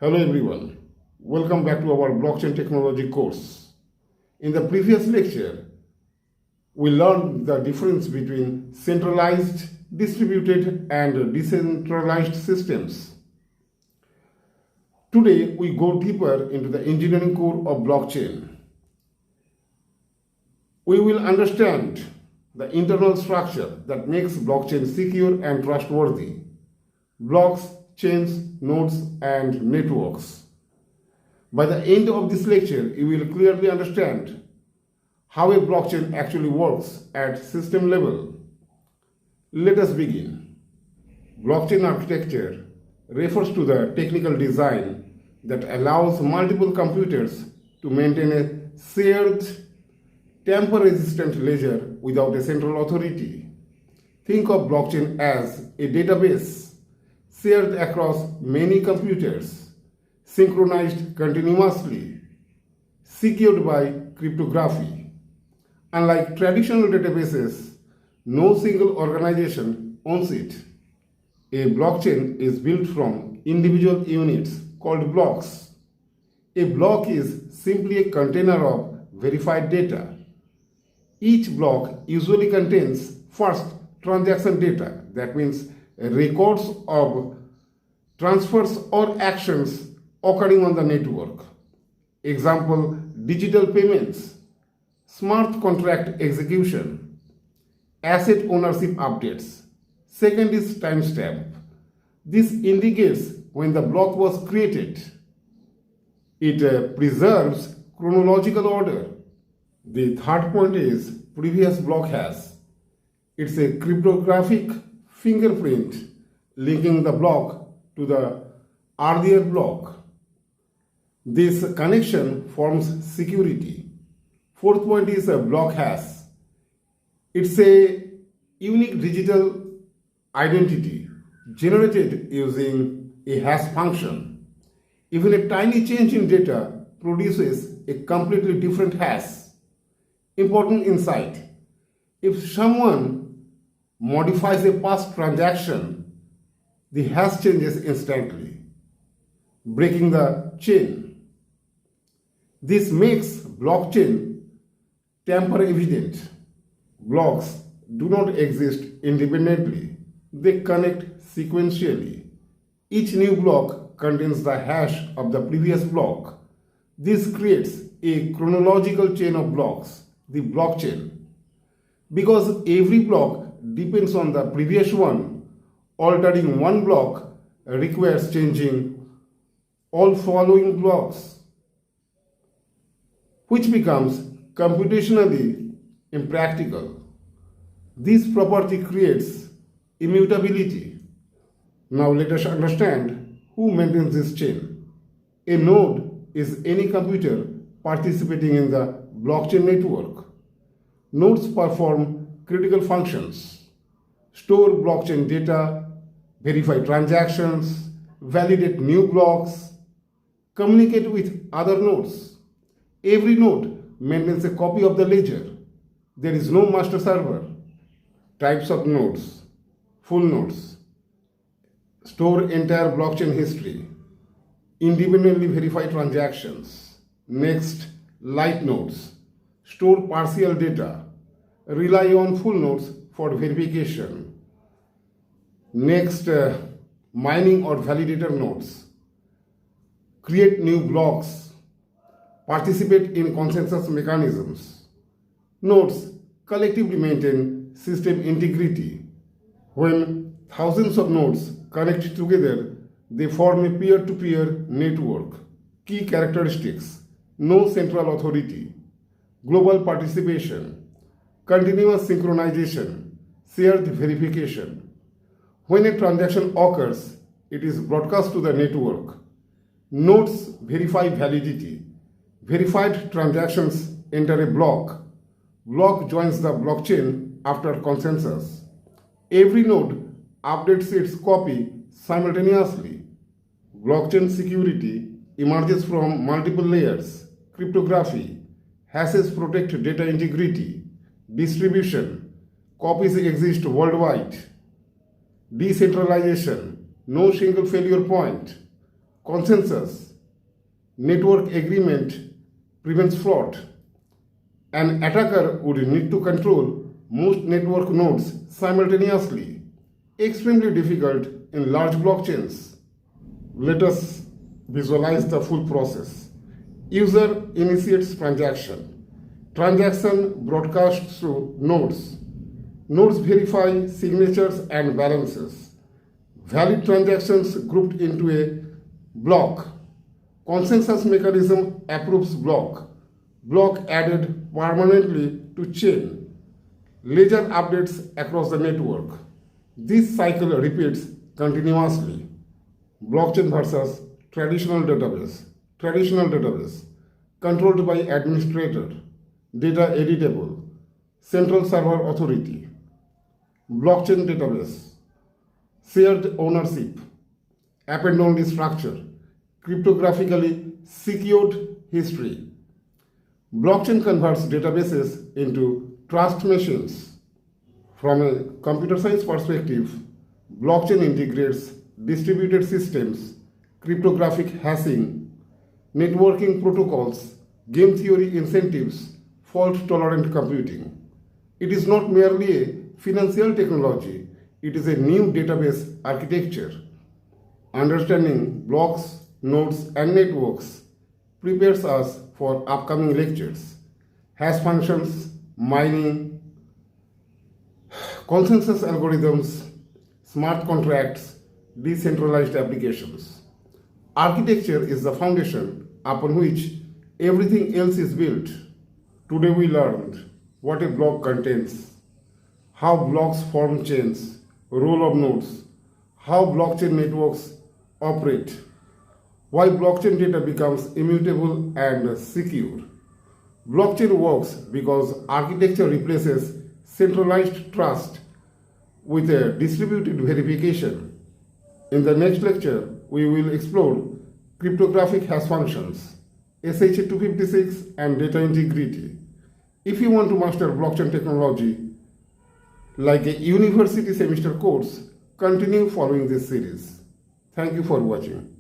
Hello everyone, welcome back to our blockchain technology course. In the previous lecture, we learned the difference between centralized, distributed and decentralized systems. Today, we go deeper into the engineering core of blockchain. We will understand the internal structure that makes blockchain secure and trustworthy. Blocks, chains, nodes and networks. By the end of this lecture, you will clearly understand how a blockchain actually works at system level. Let us begin. Blockchain architecture refers to the technical design that allows multiple computers to maintain a shared, tamper-resistant ledger without a central authority. Think of blockchain as a database shared across many computers, synchronized continuously, secured by cryptography. Unlike traditional databases, no single organization owns it. A blockchain is built from individual units called blocks. A block is simply a container of verified data. Each block usually contains first transaction data, that means records of transfers or actions occurring on the network. Example, digital payments, smart contract execution, asset ownership updates. Second is timestamp. This indicates when the block was created. It preserves chronological order. The third point is previous block hash. It's a cryptographic fingerprint linking the block to the earlier block. This connection forms security. Fourth point is a block hash. It's a unique digital identity generated using a hash function. Even a tiny change in data produces a completely different hash. Important insight. If someone modifies a past transaction, the hash changes instantly, breaking the chain. This makes blockchain tamper evident. Blocks do not exist independently. They connect sequentially. Each new block contains the hash of the previous block. This creates a chronological chain of blocks, the blockchain. Because every block depends on the previous one, altering one block requires changing all following blocks, which becomes computationally impractical. This property creates immutability. Now let us understand who maintains this chain. A node is any computer participating in the blockchain network. Nodes perform critical functions: store blockchain data, verify transactions, validate new blocks, communicate with other nodes. Every node maintains a copy of the ledger. There is no master server. Types of nodes: full nodes store entire blockchain history, independently verify transactions. Next, light nodes store partial data, rely on full nodes for verification. Next, mining or validator nodes create new blocks, participate in consensus mechanisms. Nodes collectively maintain system integrity. When thousands of nodes connect together, they form a peer-to-peer network. Key characteristics: no central authority, global participation, continuous synchronization, shared verification. When a transaction occurs, it is broadcast to the network. Nodes verify validity. Verified transactions enter a block. Block joins the blockchain after consensus. Every node updates its copy simultaneously. Blockchain security emerges from multiple layers: cryptography, hashes protect data integrity, distribution, copies exist worldwide, decentralization, no single failure point, consensus, network agreement prevents fraud. An attacker would need to control most network nodes simultaneously, extremely difficult in large blockchains. Let us visualize the full process. User initiates transaction. Transaction broadcasts through nodes. Nodes verify signatures and balances. Valid transactions grouped into a block. Consensus mechanism approves block. Block added permanently to chain. Ledger updates across the network. This cycle repeats continuously. Blockchain versus traditional database. Traditional database controlled by administrator, data editable, central server authority. Blockchain database, shared ownership, append-only structure, cryptographically secured history. Blockchain converts databases into trust machines. From a computer science perspective, blockchain integrates distributed systems, cryptographic hashing, networking protocols, game theory incentives, fault-tolerant computing. It is not merely a financial technology, it is a new database architecture. Understanding blocks, nodes, and networks prepares us for upcoming lectures. Hash functions, mining, consensus algorithms, smart contracts, decentralized applications. Architecture is the foundation upon which everything else is built. Today we learned what a block contains, how blocks form chains, role of nodes, how blockchain networks operate, why blockchain data becomes immutable and secure. Blockchain works because architecture replaces centralized trust with a distributed verification. In the next lecture, we will explore cryptographic hash functions, SHA-256, and data integrity. If you want to master blockchain technology like a university semester course, continue following this series. Thank you for watching.